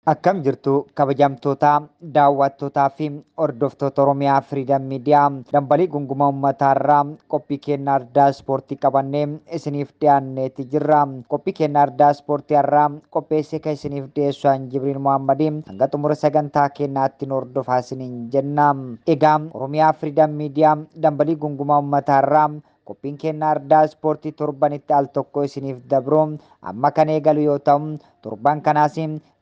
Akkam jirtu kabajamtoota daawwattootaa fi hordoftoota Oromiyaa Freedom Media dambalii gunguma uummataarraa qophii kennaa addaa ispoortii qabannee isiniif dhiyaanneeti jirra. Qophii kennaa addaa ispoortii har'aa qopheessee kan isiniif dhiyeessu Jibriil Muhammadii hanga xumura sagantaa kennaatti nu hordofaa isiniin jenna. Egaa Oromiyaa Freedom Media dambalii gunguma uummataarraa qophiin kennaa addaa ispoortii torbanitti al tokko isiniif dabru amma kan eegalu yoo ta'u torban kanaas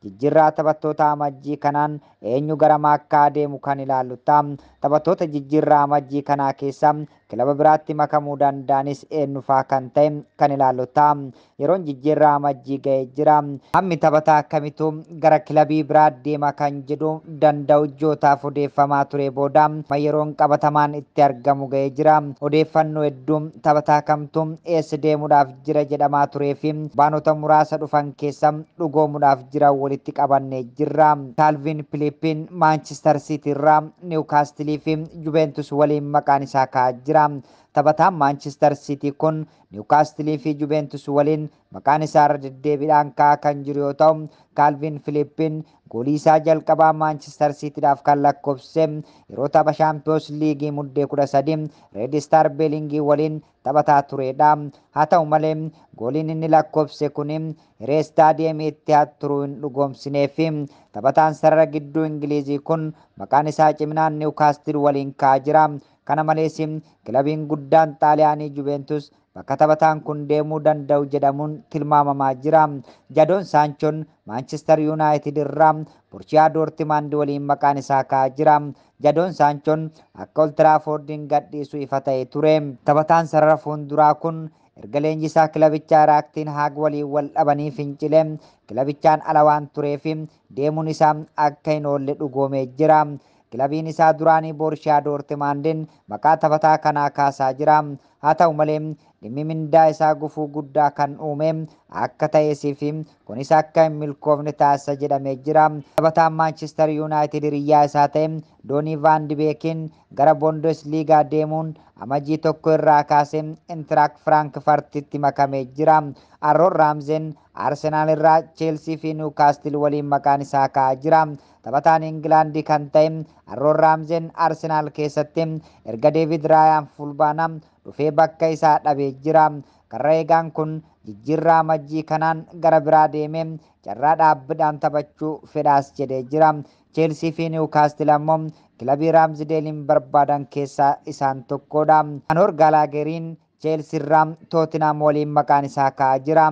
jijjiirraa taphattoota amajjii kanaan eenyu garama akka adeemu kan ilaallu ta'a. Taphattoota jijjiirraa amajjii kanaa keessa kilaba biraatti makamuu danda'anis eenyufaa kan ta'e kan ilaallu ta'a. Yeroon jijjiirraa amajjii ga'ee jira. Hammi taphataa akkamitu gara kilabii biraa deema kan jedhu danda'u ijootaaf odeeffamaa ture booda yeroon qabatamaan itti argamu ga'ee jira. Odeeffannoo hedduu taphataa kamtu eessa deemuudhaaf jira jedhamaa turee fi baanota muraasa dhufan keessa dhugoomuudhaaf jira walitti qabannee jirra. Calvin Philippin Manchester City irraa Newcastle fi Juventus waliin maqaan isaa ka'aa jira. Taphataan Manchester City kun Newcastle fi Juventus waliin maqaan isaa irra deddeebiidhaan ka'aa kan jiru yoo ta'u Calvin Philippin goolii isaa jalqabaa Manchester Cityidhaaf kan lakkoofse yeroo tapha Champions League muddee 13 Red Star Bellingi waliin taphataa turedha. Haa ta'u malee gooliin inni lakkoofse kun hiree istaadiyeemiitti turuu hin dhugoomsineef taphataan sarara gidduu Ingilizii kun maqaan isaa ciminaan Newcastle waliin ka'aa jira. Kana malees kilabiin guddaan Xaaliyaanii Juventus bakka taphataan kun deemuu danda'u jedhamuun tilmaamamaa jira. Jadon Sanchoon Manchester United irraa Borussia Dortmund waliin maqaan isaa ka'aa jira. Jadon Sanchoon akka Old Traffordin gadhiisu ifa ta'ee ture. Taphataan sarara fuulduraa kun erga leenjisaa kilabichaa Erik ten Hag waliin wal dhabanii fincilee kilabichaan ala waan tureef deemuun isaa akka hin oolle dhugoomee jira. Kilabiin isaa duraanii Borussia Dortmundin maqaa taphataa kanaa kaasaa jira. Haa ta'u malee dhimmi mindaa isaa gufuu guddaa kan uume akka ta'eesii fi kunis akka hin milkoofne taasisa jedhamee jira. Taphataan Manchester United hiriyyaa isaa ta'e Donny van de Beekin gara Bundesliga deemuun amajjii tokko irraa kaasee Eintracht Frankfurtitti makamee jira. Aaron Ramsey Arsenal irraa Chelsea fi Newcastle waliin maqaan isaa ka'aa jira. Taphataan Ingilaandii kan ta'e Aaron Ramsey Arsenal keessatti erga David Ryan fulbaana dhufee bakka isaa dhabee jira. Karra eegaan kun jijjiirraa amajjii kanaan gara biraa deemee carraa dhaabbiidhaan taphachuu fedhaas jedhee jira. Chelsea fi Newcastle ammoo kilabii Ramsdalein barbaadan keessaa isaan tokkodha. Conor Gallagherin Chelsea irraa Tottenham waliin maqaan isaa ka'aa jira.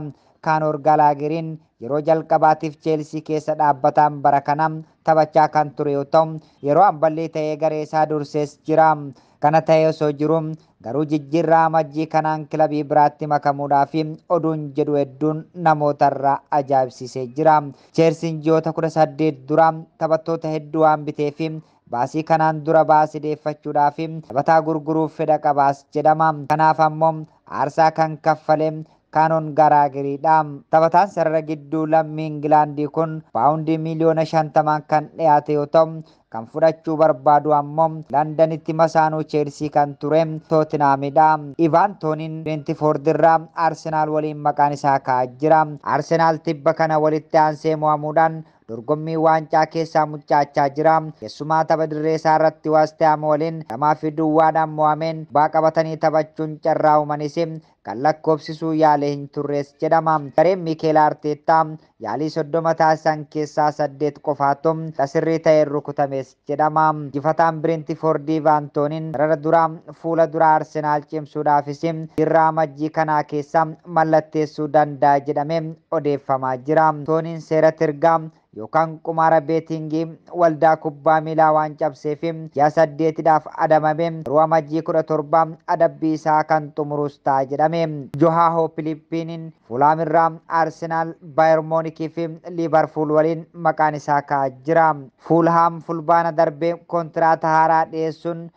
Conor Gallagherin yeroo jalqabaatiif Chelsea keessa dhaabbataan bara kana taphachaa kan ture yoo ta'u yeroo ammallee ta'ee garee isaa dursees jira. Kana ta'ee osoo jiru garuu jijjiirraa amajjii kanaan kilabii biraatti makamuudhaaf oduun jedhu hedduun namootarraa ajaa'ibsiisee jira. Chelsean ji'oota 18 dura taphattoota hedduu waan biteef baasii kanaan dura baasideeffachuudhaaf taphataa gurguruuf fedha qabaas jedhama. Kanaaf ammoo aarsaa kan kaffale Conor Gallagheridha. Taphataan sarara gidduu lammii Ingilaandii kun paawundii miliyoona 50 kan dhiyaate yoo ta'u kan fudhachuu barbaadu ammoo Londanitti masaanuu Chelsea kan ture Tottenhamidha. Ivan Toney Brentford irraa Arsenal waliin maqaan isaa ka'aa jira. Arsenal tibba kana walitti aansee mo'amuudhaan dorgommii waancaa keessaa muchaachaa jira. Keessumaa tapha dirree isaa irratti West Ham waliin 2-2 mo'ameen baa qabatanii taphachuun carraa uumanis kan lakkoofsisuu yaalee hin turres jedhama. Gareen Mikel Arteta yaalii 30 taasisan keessaa 8 qofaatu sirrii ta'een rukutames jedhama. Jifataan Brentford Ivan Toney sarara duraa fuula dura Arsenal cimsuudhaafis dirraa amajjii kanaa keessa mallatteessuu danda'a jedhamee odeeffamaa jira. Toney seera tirgaa yookaan qumaara beetingii waldaa kubbaa miilaa waan cabseef ji'a 8dhaaf adabame yeroo amajjii 17 adabbii isaa kan xumurus ta'a jedhame. Joao Philippin Fulham irraa Arsenal, Bayern Munich fi Liverpool waliin maqaan isaa ka'aa jira. Fulham fulbaana darbee kontiraata haaraa dhiyeessuun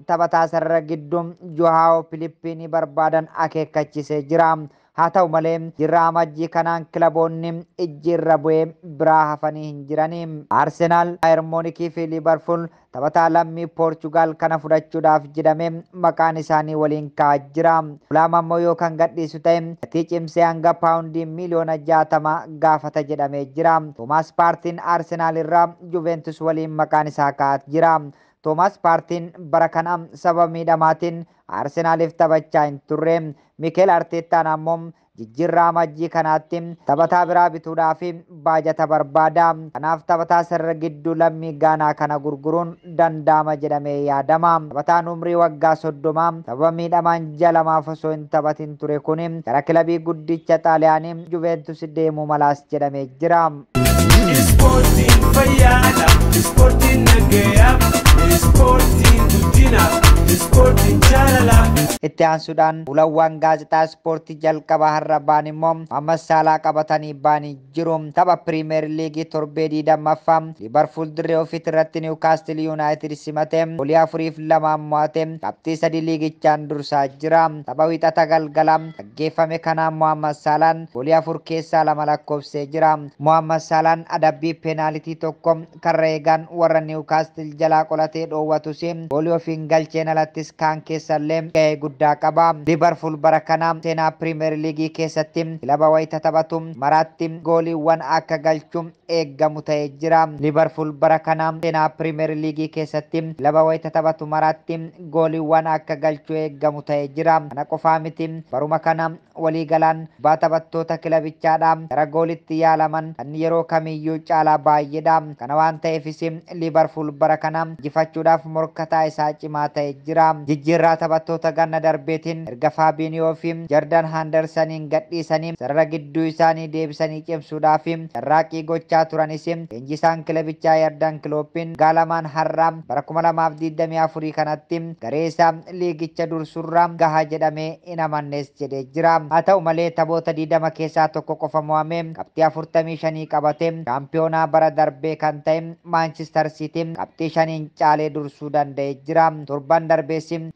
taphataa sarara gidduu Joao Philippin barbaadan akeekkachisee jira. haa ta'u malee jirraa amajjii kanaan kilaboonni ijjiirra bu'ee biraa hafanii hin jiranii. Arsenaal, Bayern Muunikii fi Liverpool taphataa lammii Poorchugaal kana fudhachuudhaaf jedhamee maqaan isaanii waliin ka'aa jira. Fulaam ammoo yoo kan gadhiisu ta'e gatii cimsee hanga paawundii miliyoona 60 gaafata jedhamee jira. Toomaas Paartiin Arsenaal irraa Juventus waliin maqaan isaa ka'aa jira. Toomaas Paartiin bara kana sababa miidhamaatiin Arsenaaliif taphachaa hin turre. Mikel Arteetaan ammoo jijjiirraa amajjii kanaatti taphataa biraa bituudhaaf baajata barbaada. Kanaaf taphataa sarara gidduu lammii Gaanaa kana gurguruun danda'ama jedhamee yaadama. Taphataan umrii waggaa 30 sababa miidhamaan 6 lamaaf osoo hin taphatin ture kun gara kilabii guddicha Xaaliyaanii Juventus deemuu malaas jedhamee jira. Ispoortiin fayyaadha, ispoortiin nagayaa, ispoortiin guddina, ispoortiin jaalala. Itti aansuudhaan ulawwan gaazexaa ispoortii jalqaba har'a ba'an immoo Mohaammed Saalaa qabatanii ba'anii jiru. Tapha Piriimeer Liigii torbee 20ffaa Liverpool dirree ofiitti irratti Niwukaastil Yuunaayitid simatee goolii 4-2 mo'atee qabxii 3 liigichaan dursaa jira. Tapha wiixata galgalaa gaggeeffame kanaan Mohaammed Saalaan goolii 4 keessaa 2 lakkoofsee jira. Mohaammed Saalaan adabbii peenaalitii tokko karra eegaan warra Niwukaastil jalaa qolatee dhoowwatus goolii ofiin galcheen alattis kaan keessallee gahee guddaa qaba. Liverpool bara kana seenaa Piriimeer Liigii keessatti kilaba wayita taphatu maraatti gooliiwwan akka galchu eeggamu ta'ee jira. Liverpool bara kana seenaa Piriimeer Liigii keessatti kilaba wayita taphatu maraatti gooliiwwan akka galchu eeggamu ta'ee jira. Kana qofaa miti baruma kana waliigalaan baa taphattoota kilabichaadha gara goolitti yaalaman kan yeroo kamiyyuu caalaa baay'eedha. Kana waan ta'eefis Liverpool bara kana injifachuudhaaf morkataa isaa cimaa ta'ee jira. Jijjiirraa taphattoota ganna darbeetiin erga Faabiiniyoo fi Jordan Hendersoniin gadhiisanii sarara gidduu isaanii deebisanii cimsuudhaaf carraaqqii gochaa turanis leenjisaan kilabichaa Yardan Kiloopiin gaalamaan har'aa bara 2024 kanatti garee isaa liigicha dursurraa gaha jedhamee hin amannes jedhee jira. Haa ta'u malee taphoota 20 keessaa tokko qofa mo'amee qabxii 45 qabatee shaampiyoonaa bara darbee kan ta'e Maanchister Siitii qabxii 5 caalee dursuu danda'ee jira.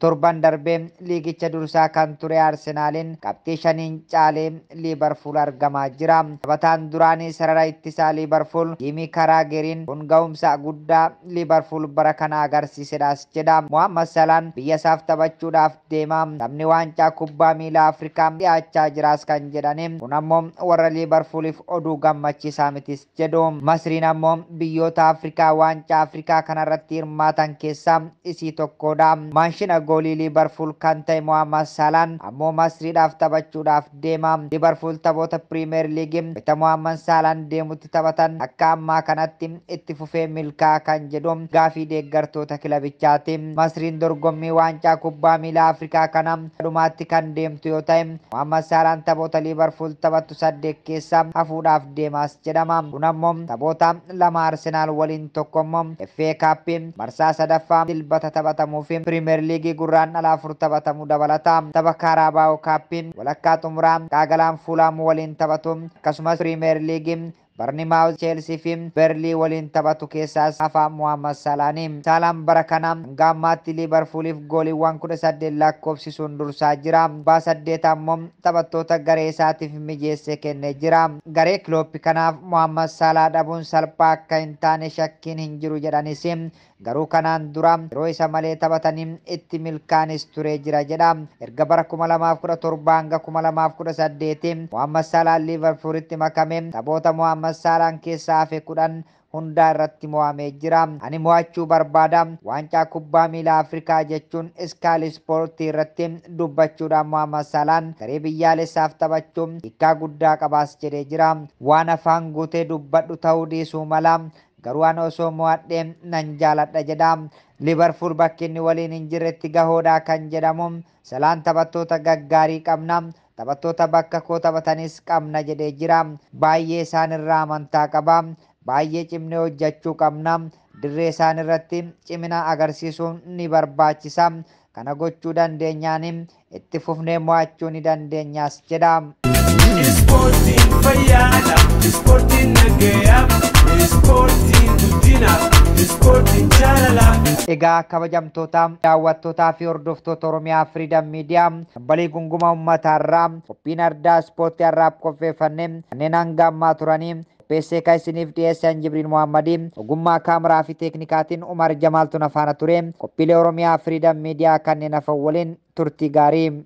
Torban darbee liigicha dursaa kan ture Arsenaaliin qabxii 5 caalee Liverpool argamaa jira. Taphataan duraanii sarara ittisaa Liverpool Jimmy Carragherin kun ga'umsa guddaa Liverpool bara kana agarsiisedhas jedha. Mohaammed Salaan biyya isaaf taphachuudhaaf deema. Taphni waancaa kubbaa miilaa Afrikaa dhiyaachaa jiraas kan jedhani. Kun ammoo warra Liverpooliif oduu gammachiisaa mitis jedhu. Masriin ammoo biyyoota Afrikaa waancaa Afrikaa kanarratti hirmaatan keessaa isii tokkodha. Maashina goolii Liverpool kan ta'e Mohaammed Salaan ammoo Masriidhaaf taphachuudhaaf deema. Liverpool taphoota Piriimeer Liigii bita Mohaammed Salaan deemutti taphatan akka ammaa kanatti itti fufee milkaa kan jedhu gaafii deeggartoota kilabichaati. Masriin dorgommii waancaa kubbaa miilaa Afrikaa kana dhumaatti kan deemtu yoo ta'e Mohaammed Salaan taphoota Liverpool taphattu 8 keessaa hafuudhaaf deemaas jedhama. Kun ammoo taphoota 2 Arsenaal waliin tokko ammoo FA Cup marsaa 3ffaa dilbata taphatamuu fi Piriimeer Liigii gurraandhala 4 taphatamu dabalata. Tapha Kaaraabaawo Cup walakkaa xumuraa gaagalaan Fuulaam waliin taphatu akkasumas Piriimeer Liigii Barnimaawus Cheelsii fi Berlii waliin taphatu keessaas hafa Mohaammed Salaanii. Salaan bara kana hanga ammaatti Liverpooliif gooliiwwan 18 lakkoofsisuun dursaa jira. 8 ammoo taphattoota garee isaatiif mijeessee kennee jira. Garee Kilooppii kanaaf Mohaammed Salaa dhabuun salphaa akka hin taane shakkiin hin jiru jedhanis garuu kanaan dura yeroo isa malee taphatanii itti milkaanis ture jira jedha. Erga bara 2017 hanga 2018 Mohaammed Salah Liverpoolitti makame taphoota Mohaammed Salaan keessaa hafe 10 hundaa irratti mo'amee jira. Ani mo'achuu barbaada waancaa kubbaa miilaa Afrikaa jechuun Sky Sportii irratti dubbachuudhaan Mohaammed Salaan garee biyyaalessaaf taphachuun hiikaa guddaa qabaas jedhee jira. Waan afaan guutee dubbadhu ta'uu dhiisuu mala garuu ani osoo mo'adhee nan jaaladha jedha. Liverpool bakki inni waliin hin jirretti gahoodha kan jedhamu Salaan taphattoota gaggaarii qabna. Taphattoota bakka koo taphatanis qabna jedhee jira. Baay'ee isaan irraa amantaa qaba. Baay'ee cimnee hojjechuu qabna. Dirree isaan irratti cimina agarsiisuun ni barbaachisa. Kana gochuu dandeenyaan itti fufnee mo'achuu ni dandeenyas jedha. Ispoortiin fayyaadha, ispoortiin nagayaa, Ispoortiin guddinaaf, ispoortiin jaalalaaf. Egaa kabajamtoota daawwattootaa fi hordoftoota Oromiyaa Freedom Media dambalii gunguma uummataa qophiin ardaa ispoortii har'aaf qopheeffanne kanneen hanga ammaa turanii qopheessee kan isiniif dhiyeessan Jibriil Muhammadii ogummaa kaameraa fi teeknikaatiin Umar Jamaaltu na faana ture. Qophiilee Oromiyaa Freedom Media kanneen hafan waliin turtii gaarii.